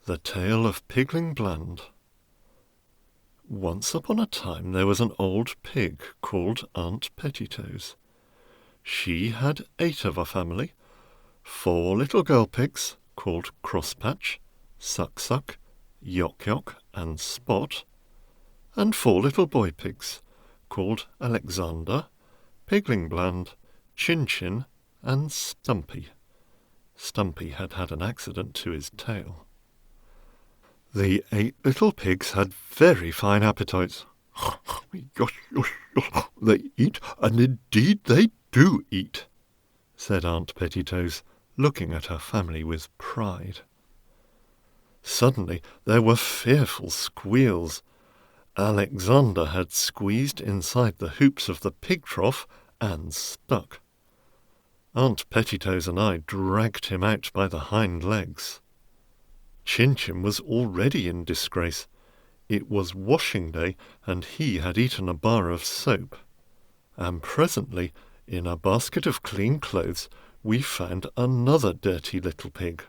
The Tale of Pigling Bland. Once upon a time there was an old pig called Aunt Petitoes. She had 8 of a family, 4 little girl pigs called Crosspatch, Suck-Suck, Yock-Yock and Spot, and 4 little boy pigs called Alexander, Pigling Bland, Chin-Chin and Stumpy. Stumpy had had an accident to his tail. The 8 little pigs had very fine appetites. Yosh, yosh, yosh. They eat, and indeed they do eat, said Aunt Petitoes, looking at her family with pride. Suddenly there were fearful squeals. Alexander had squeezed inside the hoops of the pig trough and stuck. Aunt Petitoes and I dragged him out by the hind legs. Chin-Chin was already in disgrace. It was washing day, and he had eaten a bar of soap. And presently, in a basket of clean clothes, we found another dirty little pig.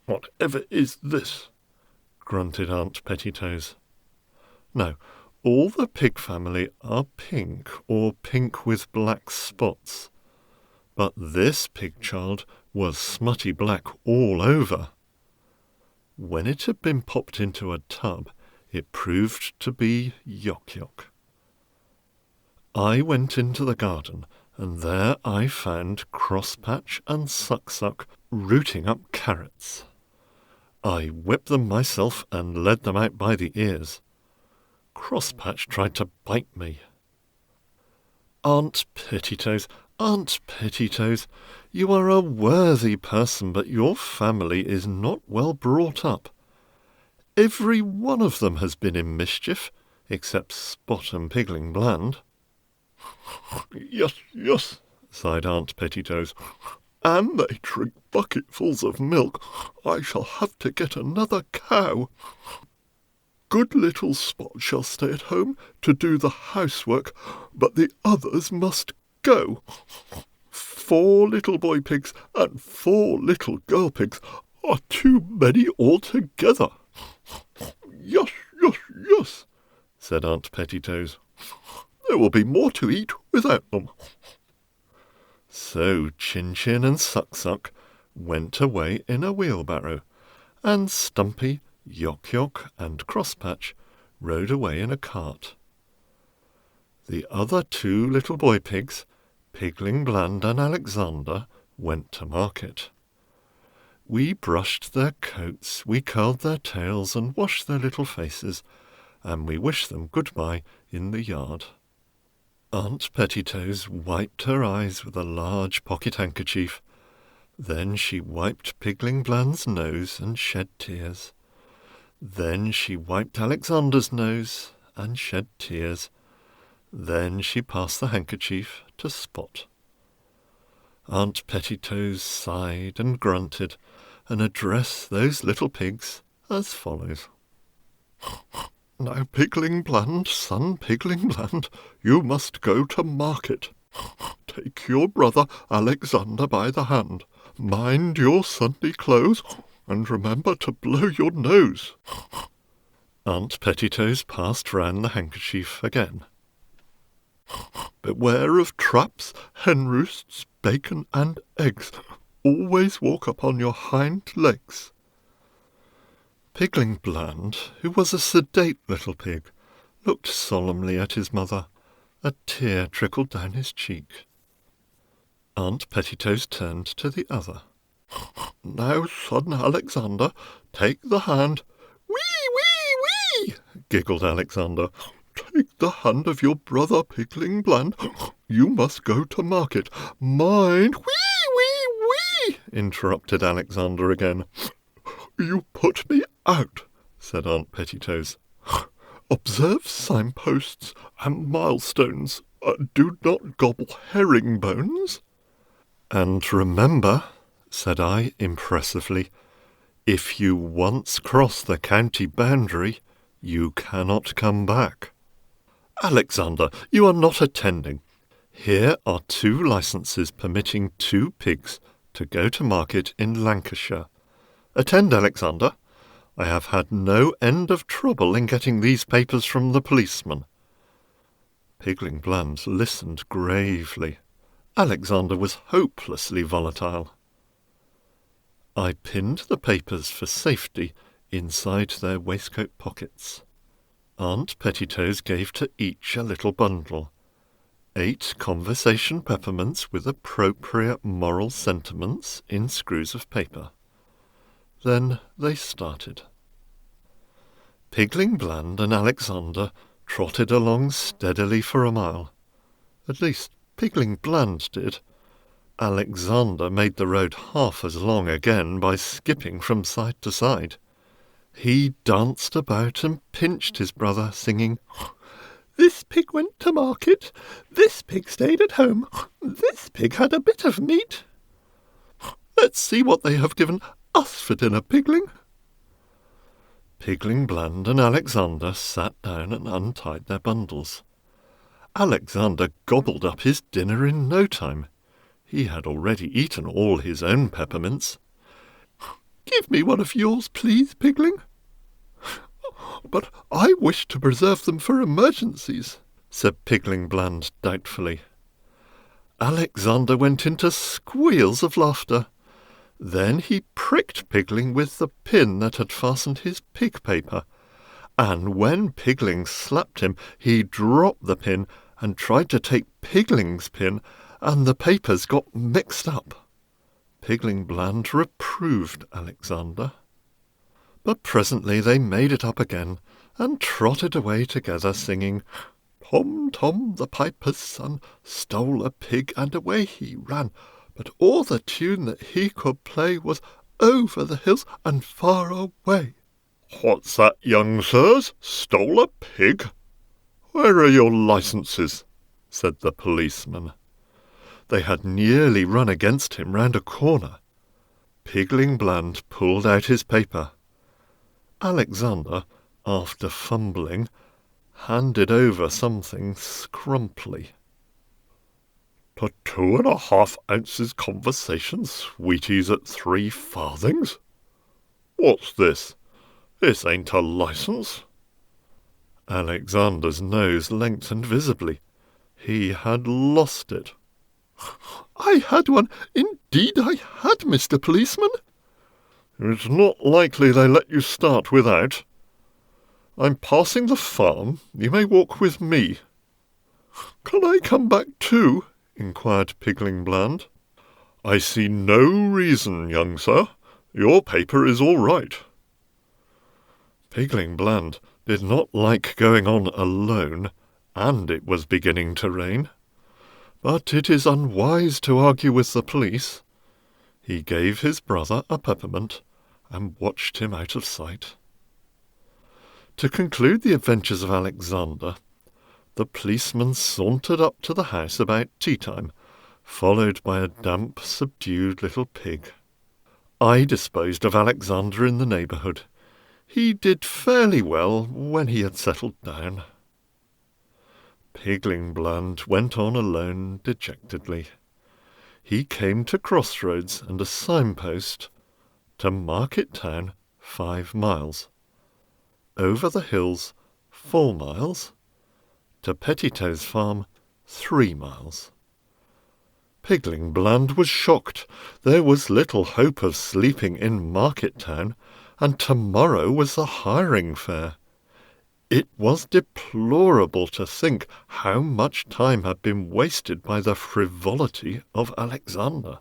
"Whatever is this?" grunted Aunt Petitoes. Now, all the pig family are pink or pink with black spots. But this pig child was smutty black all over. When it had been popped into a tub, it proved to be Yock-Yock. I went into the garden, and there I found Crosspatch and Suck-Suck rooting up carrots. I whipped them myself and led them out by the ears. Crosspatch tried to bite me. Aunt Petitoes, you are a worthy person, but your family is not well brought up. Every one of them has been in mischief, except Spot and Pigling Bland. Yes, sighed Aunt Petitoes. And they drink bucketfuls of milk. I shall have to get another cow. Good little Spot shall stay at home to do the housework, but the others must go. 4 little boy pigs and 4 little girl pigs are too many altogether. Yes, said Aunt Petitoes. There will be more to eat without them. So Chin-Chin and Suck-Suck went away in a wheelbarrow, and Stumpy, Yock-Yock and Crosspatch rode away in a cart. The other 2 little boy pigs, Pigling Bland and Alexander, went to market. We brushed their coats, we curled their tails and washed their little faces, and we wished them goodbye in the yard. Aunt Petitoes wiped her eyes with a large pocket handkerchief. Then she wiped Pigling Bland's nose and shed tears. Then she wiped Alexander's nose and shed tears. Then she passed the handkerchief to Spot. Aunt Petitoes sighed and grunted, and addressed those little pigs as follows. Now, Pigling Bland, son Pigling Bland, you must go to market. Take your brother Alexander by the hand. Mind your Sunday clothes, and remember to blow your nose. Aunt Petitoes passed round the handkerchief again. Beware of traps, hen roosts, bacon and eggs. Always walk upon your hind legs. Pigling Bland, who was a sedate little pig, looked solemnly at his mother. A tear trickled down his cheek. Aunt Petitoes turned to the other. Now, son Alexander, take the hand. Wee, giggled Alexander. Take the hand of your brother Pigling Bland. You must go to market. Mind, wee, interrupted Alexander again. You put me out, said Aunt Petitoes. Observe signposts and milestones. Do not gobble herringbones. And remember, said I impressively, if you once cross the county boundary, you cannot come back. Alexander, you are not attending. Here are 2 licenses permitting 2 pigs to go to market in Lancashire, Attend, Alexander. I have had no end of trouble in getting these papers from the policeman." Pigling Bland listened gravely. Alexander was hopelessly volatile. "I pinned the papers for safety inside their waistcoat pockets. Aunt Pettitoes gave to each a little bundle. 8 conversation peppermints with appropriate moral sentiments in screws of paper. Then they started. Pigling Bland and Alexander trotted along steadily for a mile. At least Pigling Bland did. Alexander made the road half as long again by skipping from side to side. He danced about and pinched his brother, singing, "This pig went to market, this pig stayed at home, this pig had a bit of meat. Let's see what they have given us for dinner, Pigling." Pigling Bland and Alexander sat down and untied their bundles. Alexander gobbled up his dinner in no time. He had already eaten all his own peppermints. "Give me one of yours, please, Pigling." "But I wish to preserve them for emergencies," said Pigling Bland doubtfully. Alexander went into squeals of laughter. Then he pricked Pigling with the pin that had fastened his pig paper, and when Pigling slapped him, he dropped the pin and tried to take Pigling's pin, and the papers got mixed up. Pigling Bland reproved Alexander. But presently they made it up again, and trotted away together, singing, "Tom, Tom, the piper's son, stole a pig, and away he ran. But all the tune that he could play was over the hills and far away." "What's that, young sirs? Stole a pig? Where are your licenses?" said the policeman. They had nearly run against him round a corner. Pigling Bland pulled out his paper. Alexander, after fumbling, handed over something scrumply. "To 2½ ounces conversation sweeties at 3 farthings? What's this? This ain't a licence." Alexander's nose lengthened visibly. He had lost it. "I had one, indeed I had, Mr. Policeman." "It's not likely they let you start without. I'm passing the farm. You may walk with me." "Can I come back too?" inquired Pigling Bland. "I see no reason, young sir. Your paper is all right." Pigling Bland did not like going on alone, and it was beginning to rain. But it is unwise to argue with the police. He gave his brother a peppermint and watched him out of sight. To conclude the adventures of Alexander, the policeman sauntered up to the house about tea-time, followed by a damp, subdued little pig. I disposed of Alexander in the neighbourhood. He did fairly well when he had settled down. Pigling Bland went on alone dejectedly. He came to crossroads and a signpost. To Market Town, 5 miles. Over the hills, 4 miles. To Pettitoes Farm, 3 miles. Pigling Bland was shocked. There was little hope of sleeping in Market Town, and tomorrow was the hiring fair. It was deplorable to think how much time had been wasted by the frivolity of Alexander.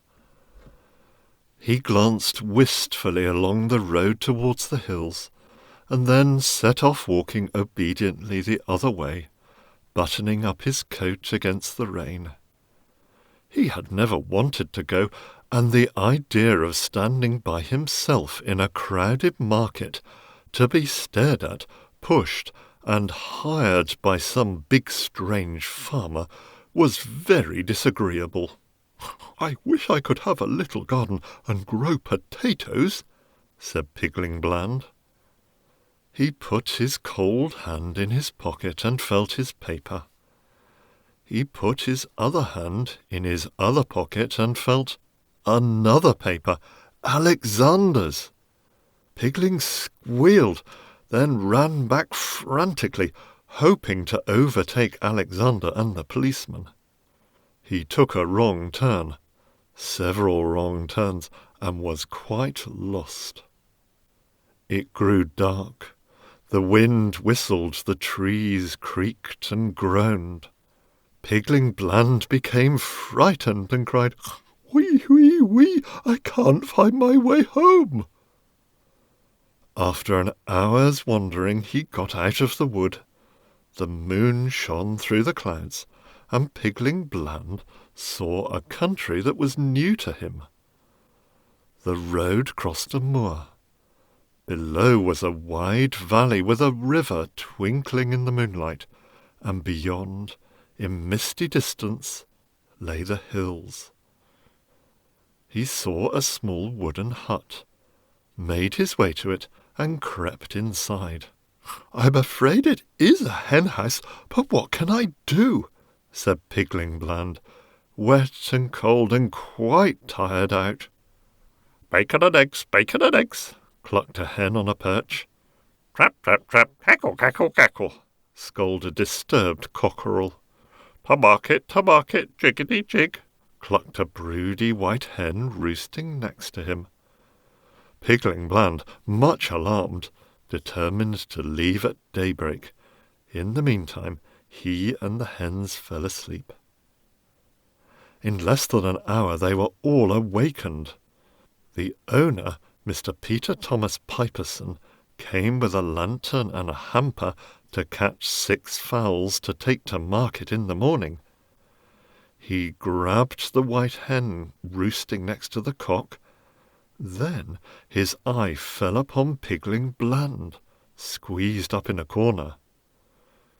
He glanced wistfully along the road towards the hills, and then set off walking obediently the other way, buttoning up his coat against the rain. He had never wanted to go, and the idea of standing by himself in a crowded market, to be stared at, pushed, and hired by some big strange farmer, was very disagreeable. "I wish I could have a little garden and grow potatoes," said Pigling Bland. He put his cold hand in his pocket and felt his paper. He put his other hand in his other pocket and felt another paper, Alexander's. Pigling squealed, then ran back frantically, hoping to overtake Alexander and the policeman. He took a wrong turn, several wrong turns, and was quite lost. It grew dark. The wind whistled, the trees creaked and groaned. Pigling Bland became frightened and cried, "Wee, wee, wee, I can't find my way home." After an hour's wandering, he got out of the wood. The moon shone through the clouds, and Pigling Bland saw a country that was new to him. The road crossed a moor. Below was a wide valley with a river twinkling in the moonlight, and beyond, in misty distance, lay the hills. He saw a small wooden hut, made his way to it, and crept inside. "I'm afraid it is a hen-house, but what can I do?" said Pigling Bland, wet and cold and quite tired out. "Bacon and eggs," clucked a hen on a perch. "Trap, trap, trap, cackle, cackle, cackle," scolded a disturbed cockerel. To market, jiggity jig," clucked a broody white hen roosting next to him. Pigling Bland, much alarmed, determined to leave at daybreak. In the meantime, he and the hens fell asleep. In less than an hour they were all awakened. The owner, Mr. Peter Thomas Piperson, came with a lantern and a hamper to catch 6 fowls to take to market in the morning. He grabbed the white hen roosting next to the cock. Then his eye fell upon Pigling Bland, squeezed up in a corner.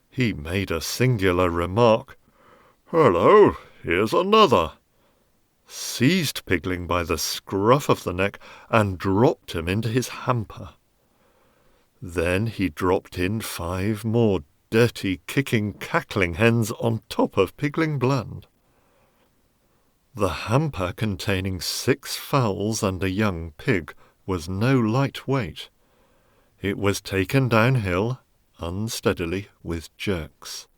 He made a singular remark. "Hello, here's another," seized Pigling by the scruff of the neck and dropped him into his hamper. Then he dropped in 5 more dirty, kicking, cackling hens on top of Pigling Bland. The hamper containing 6 fowls and a young pig was no light weight. It was taken downhill, unsteadily, with jerks.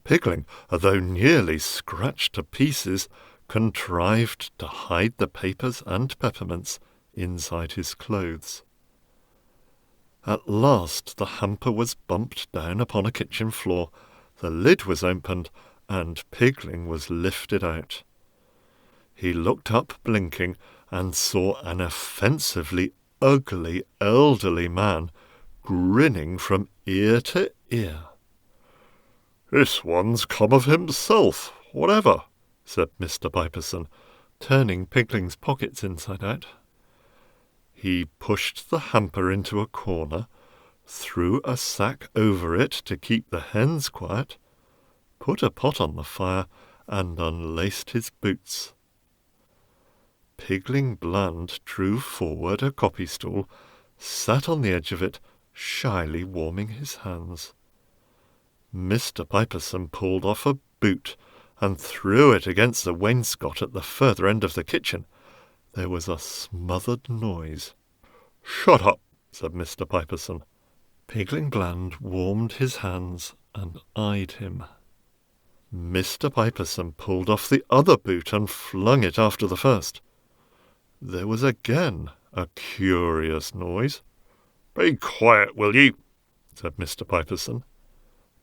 Pigling, though nearly scratched to pieces, contrived to hide the papers and peppermints inside his clothes. At last the hamper was bumped down upon a kitchen floor, the lid was opened, and Pigling was lifted out. He looked up blinking and saw an offensively ugly elderly man grinning from ear to ear. "This one's come of himself, whatever," said Mr. Piperson, turning Pigling's pockets inside out. He pushed the hamper into a corner, threw a sack over it to keep the hens quiet, put a pot on the fire, and unlaced his boots. Pigling Bland drew forward a copy stool, sat on the edge of it, shyly warming his hands. Mr. Piperson pulled off a boot and threw it against the wainscot at the further end of the kitchen. There was a smothered noise. "Shut up," said Mr. Piperson. Pigling Bland warmed his hands and eyed him. Mr. Piperson pulled off the other boot and flung it after the first. There was again a curious noise. "Be quiet, will ye?" said Mr. Piperson.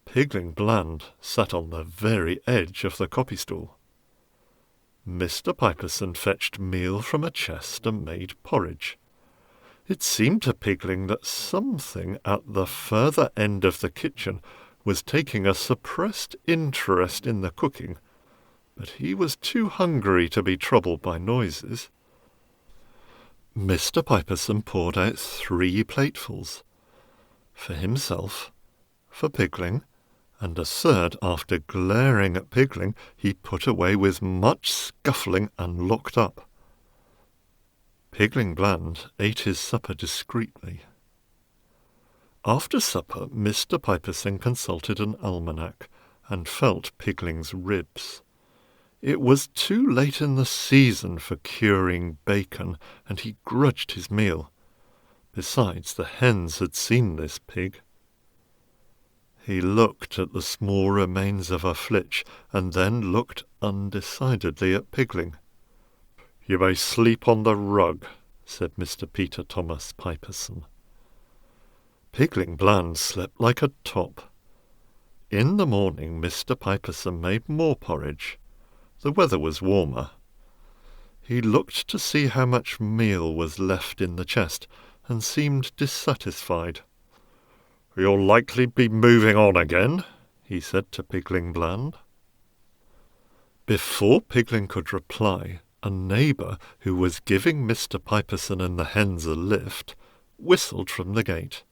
Pigling Bland sat on the very edge of the copy stool. Mr. Piperson fetched meal from a chest and made porridge. It seemed to Pigling that something at the further end of the kitchen was taking a suppressed interest in the cooking, but he was too hungry to be troubled by noises. Mr. Piperson poured out 3 platefuls, for himself, for Pigling, and a third, after glaring at Pigling, he put away with much scuffling and locked up. Pigling Bland ate his supper discreetly. After supper, Mr. Piperson consulted an almanac and felt Pigling's ribs. It was too late in the season for curing bacon, and he grudged his meal. Besides, the hens had seen this pig. He looked at the small remains of a flitch, and then looked undecidedly at Pigling. "You may sleep on the rug," said Mr. Peter Thomas Piperson. Pigling Bland slept like a top. In the morning Mr. Piperson made more porridge. The weather was warmer. He looked to see how much meal was left in the chest, and seemed dissatisfied. "You'll likely be moving on again," he said to Pigling Bland. Before Pigling could reply, a neighbour, who was giving Mr. Piperson and the hens a lift, whistled from the gate.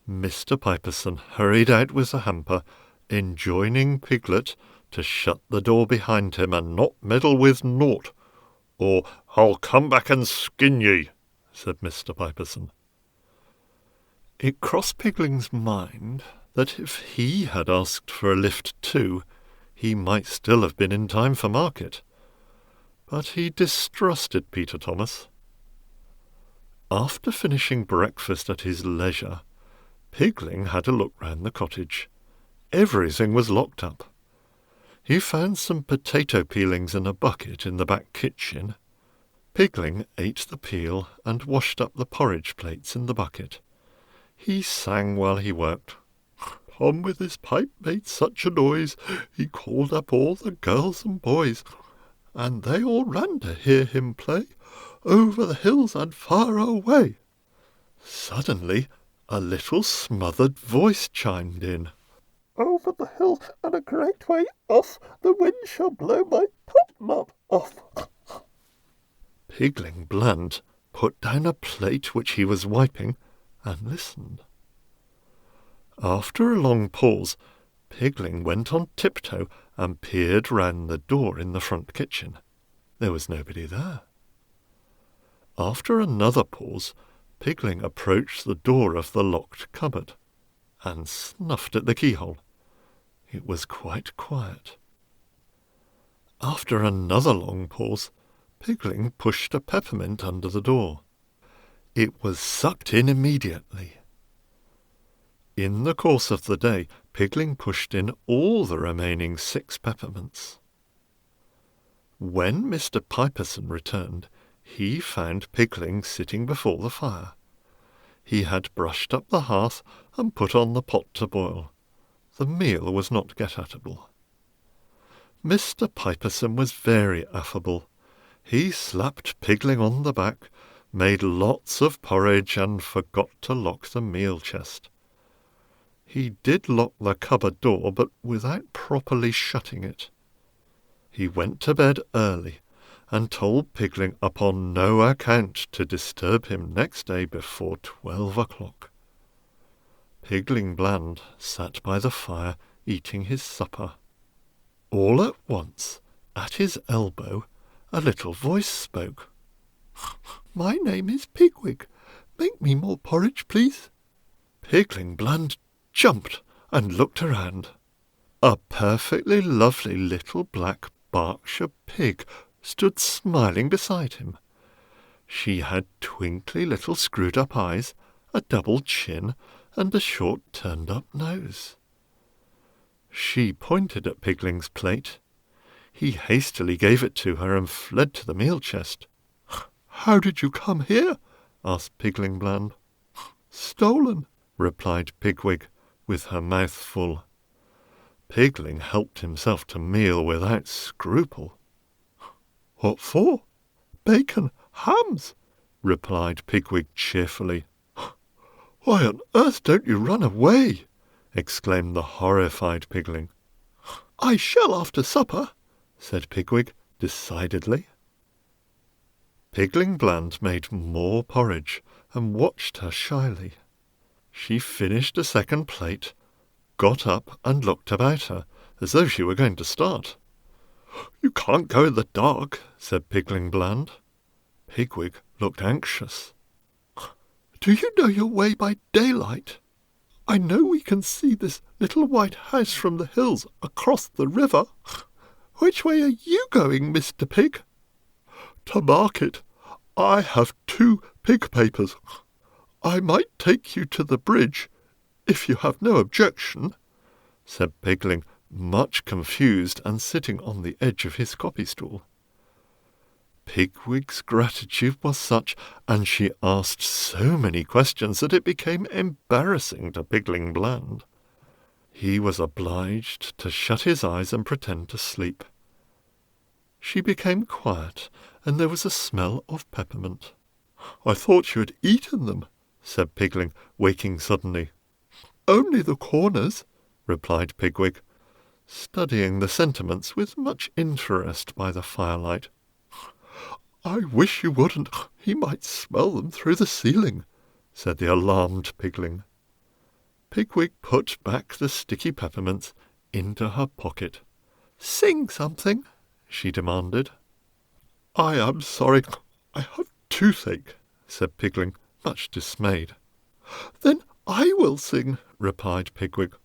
Mr. Piperson hurried out with the hamper, enjoining Piglet to shut the door behind him and not meddle with naught, or "I'll come back and skin ye," said Mr. Piperson. It crossed Pigling's mind that if he had asked for a lift too, he might still have been in time for market. But he distrusted Peter Thomas. After finishing breakfast at his leisure, Pigling had a look round the cottage. Everything was locked up. He found some potato peelings in a bucket in the back kitchen. Pigling ate the peel and washed up the porridge plates in the bucket. He sang while he worked. Tom with his pipe made such a noise, he called up all the girls and boys, and they all ran to hear him play, over the hills and far away. Suddenly a little smothered voice chimed in. Over the hill and a great way off, the wind shall blow my top-knot off. Pigling Bland put down a plate which he was wiping, and listened. After a long pause, Pigling went on tiptoe and peered round the door in the front kitchen. There was nobody there. After another pause, Pigling approached the door of the locked cupboard, and snuffed at the keyhole. It was quite quiet. After another long pause, Pigling pushed a peppermint under the door. It was sucked in immediately. In the course of the day, Pigling pushed in all the remaining 6 peppermints. When Mr. Piperson returned, he found Pigling sitting before the fire. He had brushed up the hearth and put on the pot to boil. The meal was not get-at-able. Mr. Piperson was very affable. He slapped Pigling on the back, made lots of porridge, and forgot to lock the meal chest. He did lock the cupboard door, but without properly shutting it. He went to bed early, and told Pigling upon no account to disturb him next day before 12 o'clock. Pigling Bland sat by the fire eating his supper. All at once, at his elbow, a little voice spoke. "My name is Pigwig. Make me more porridge, please." Pigling Bland jumped and looked around. A perfectly lovely little black Berkshire pig stood smiling beside him. She had twinkly little screwed-up eyes, a double chin, and a short turned-up nose. She pointed at Pigling's plate. He hastily gave it to her and fled to the meal chest. "How did you come here?" asked Pigling Bland. "Stolen," replied Pigwig, with her mouth full. Pigling helped himself to meal without scruple. "What for?" "Bacon, hams," replied Pigwig cheerfully. "Why on earth don't you run away?" exclaimed the horrified Pigling. "I shall after supper," said Pigwig decidedly. Pigling Bland made more porridge and watched her shyly. She finished a second plate, got up and looked about her, as though she were going to start. "You can't go in the dark," said Pigling Bland. Pigwig looked anxious. "Do you know your way by daylight? I know we can see this little white house from the hills across the river. Which way are you going, Mr. Pig?" "To market. I have 2 pig papers. "I might take you to the bridge, if you have no objection," said Pigling, much confused and sitting on the edge of his copy-stool. Pigwig's gratitude was such, and she asked so many questions that it became embarrassing to Pigling Bland. He was obliged to shut his eyes and pretend to sleep. She became quiet, and there was a smell of peppermint. "I thought you had eaten them," said Pigling, waking suddenly. "Only the corners," replied Pigwig, studying the sentiments with much interest by the firelight. "I wish you wouldn't. He might smell them through the ceiling," said the alarmed Pigling. Pigwig put back the sticky peppermints into her pocket. "Sing something," she demanded. "I am sorry, I have toothache," said Pigling, much dismayed. "Then I will sing," replied Pigwig.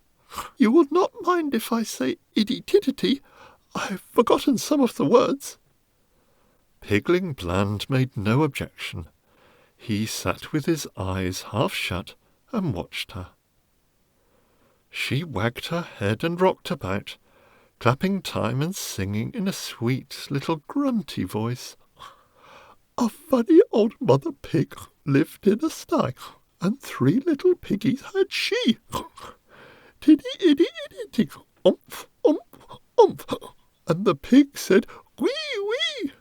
"You will not mind if I say iddy-tiddity? I've forgotten some of the words." Pigling Bland made no objection. He sat with his eyes half shut and watched her. She wagged her head and rocked about, clapping time and singing in a sweet little grunty voice. "A funny old mother pig lived in a sty, and 3 little piggies had she. Tiddy-iddy-iddy, umph, umph, umph, and the pig said, wee, wee."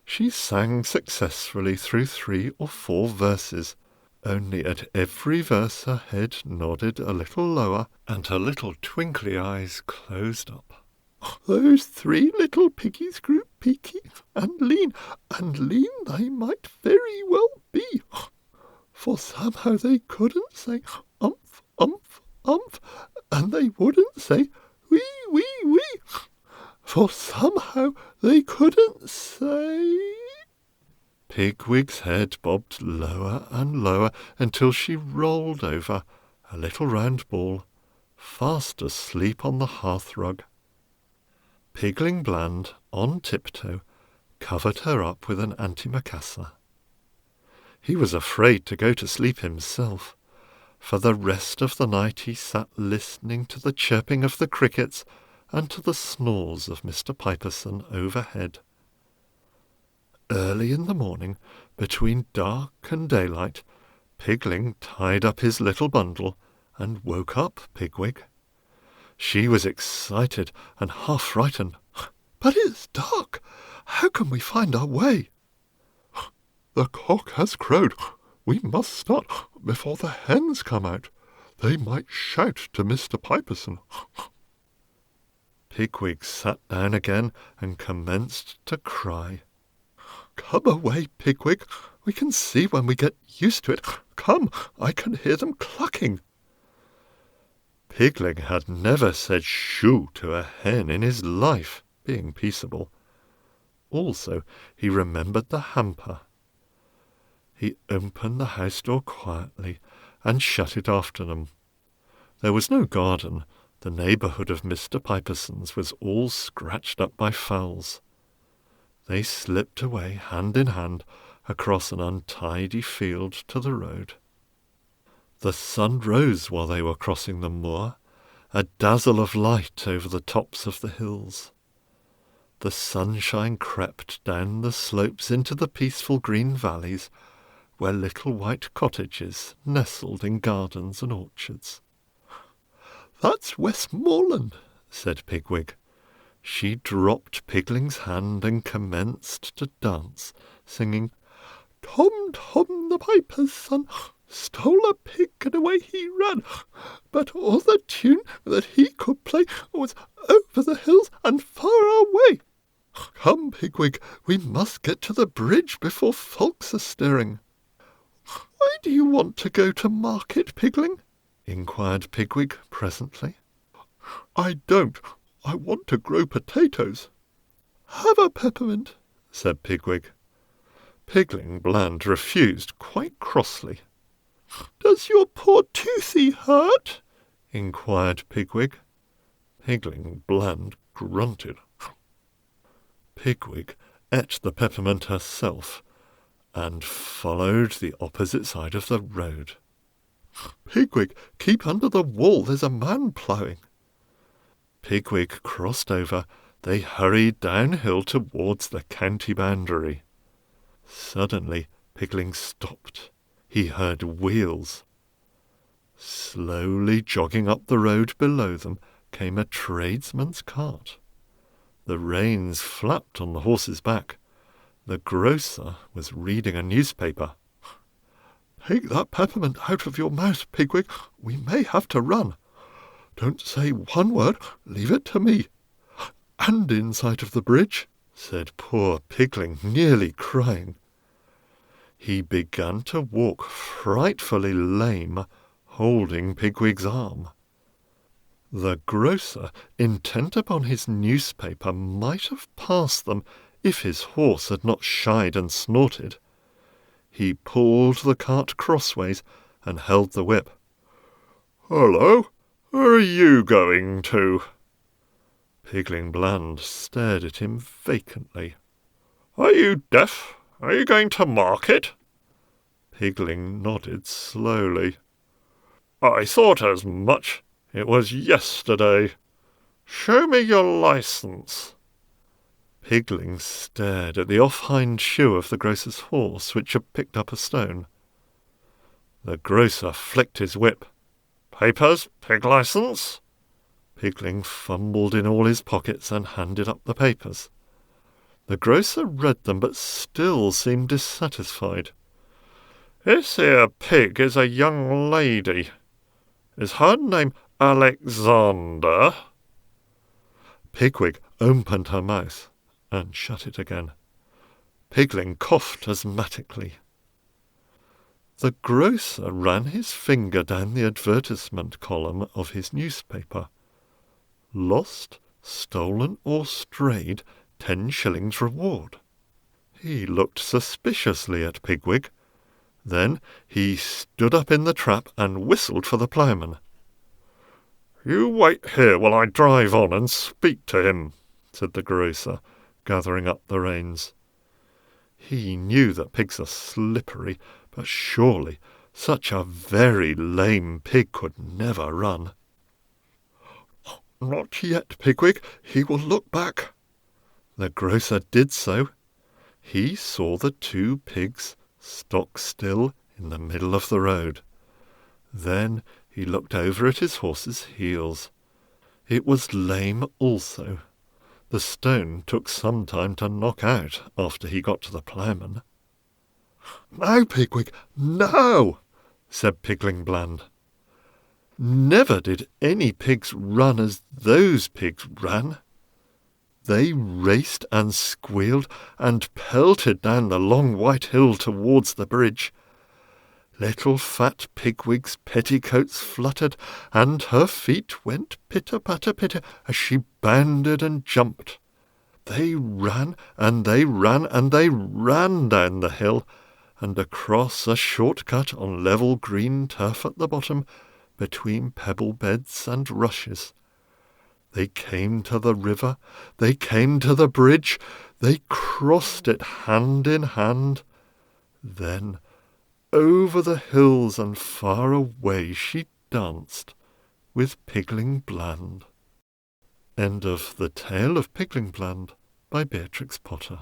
She sang successfully through 3 or 4 verses, only at every verse her head nodded a little lower, and her little twinkly eyes closed up. "Those 3 little piggies grew peaky and lean they might very well be, for somehow they couldn't say umph, umph, umph, and they wouldn't say wee, wee, wee, for somehow they couldn't say—" Pigwig's head bobbed lower and lower until she rolled over, a little round ball, fast asleep on the hearth-rug. Pigling Bland, on tiptoe, covered her up with an antimacassar. He was afraid to go to sleep himself. For the rest of the night he sat listening to the chirping of the crickets and to the snores of Mr. Piperson overhead. Early in the morning, between dark and daylight, Pigling tied up his little bundle and woke up Pigwig. She was excited and half frightened. "But it's dark. How can we find our way?" "The cock has crowed. We must start before the hens come out. They might shout to Mr. Piperson." Pigwig sat down again and commenced to cry. "Come away, Pigwig. We can see when we get used to it. Come, I can hear them clucking." Pigling had never said shoo to a hen in his life, being peaceable. Also, he remembered the hamper. He opened the house door quietly and shut it after them. There was no garden. The neighbourhood of Mr. Piperson's was all scratched up by fowls. They slipped away hand in hand across an untidy field to the road. The sun rose while they were crossing the moor, a dazzle of light over the tops of the hills. The sunshine crept down the slopes into the peaceful green valleys, where little white cottages nestled in gardens and orchards. "That's Westmoreland," said Pigwig. She dropped Pigling's hand and commenced to dance, singing, "Tom, Tom, the piper's son, stole a pig and away he ran, but all the tune that he could play was over the hills and far away. Come, Pigwig, we must get to the bridge before folks are stirring." "Why do you want to go to market, Pigling?" inquired Pigwig presently. "I don't. I want to grow potatoes." "Have a peppermint," said Pigwig. Pigling Bland refused quite crossly. "Does your poor toothy hurt?" inquired Pigwig. Pigling Bland grunted. Pigwig ate the peppermint herself, and followed the opposite side of the road. "Pigwig, keep under the wall, there's a man ploughing." Pigwig crossed over. They hurried downhill towards the county boundary. Suddenly, Pigling stopped. He heard wheels. Slowly jogging up the road below them came a tradesman's cart. The reins flapped on the horse's back. The grocer was reading a newspaper. "Take that peppermint out of your mouth, Pigwig. We may have to run. Don't say one word. Leave it to me." "And inside of the bridge," said poor Pigling, nearly crying. He began to walk frightfully lame, holding Pigwig's arm. The grocer, intent upon his newspaper, might have passed them if his horse had not shied and snorted. He pulled the cart crossways and held the whip. "Hullo, where are you going to?" Pigling Bland stared at him vacantly. "Are you deaf? Are you going to market?" Pigling nodded slowly. "I thought as much. It was yesterday. Show me your licence." Pigling stared at the off-hind shoe of the grocer's horse, which had picked up a stone. The grocer flicked his whip. "Papers, pig licence?" Pigling fumbled in all his pockets and handed up the papers. The grocer read them, but still seemed dissatisfied. "This here pig is a young lady. Is her name Alexander?" Pigwig opened her mouth and shut it again. Pigling coughed asthmatically. The grocer ran his finger down the advertisement column of his newspaper. Lost, stolen, or strayed, 10 shillings reward. He looked suspiciously at Pigwig. Then he stood up in the trap and whistled for the ploughman. "You wait here while I drive on and speak to him," said the grocer, gathering up the reins. He knew that pigs are slippery, but surely such a very lame pig could never run. "Not yet, Pigwig. He will look back." The grocer did so. He saw the 2 pigs stock still in the middle of the road. Then he looked over at his horse's heels. It was lame also. The stone took some time to knock out after he got to the ploughman. "Now, Pigwig, now!" said Pigling Bland. Never did any pigs run as those pigs ran. They raced and squealed and pelted down the long white hill towards the bridge. Little fat Pigwig's petticoats fluttered, and her feet went pitter-patter-pitter as she bounded and jumped. They ran, and they ran, and they ran down the hill, and across a short cut on level green turf at the bottom, between pebble beds and rushes. They came to the river, they came to the bridge, they crossed it hand in hand. Then over the hills and far away she danced with Pigling Bland. End of The Tale of Pigling Bland by Beatrix Potter.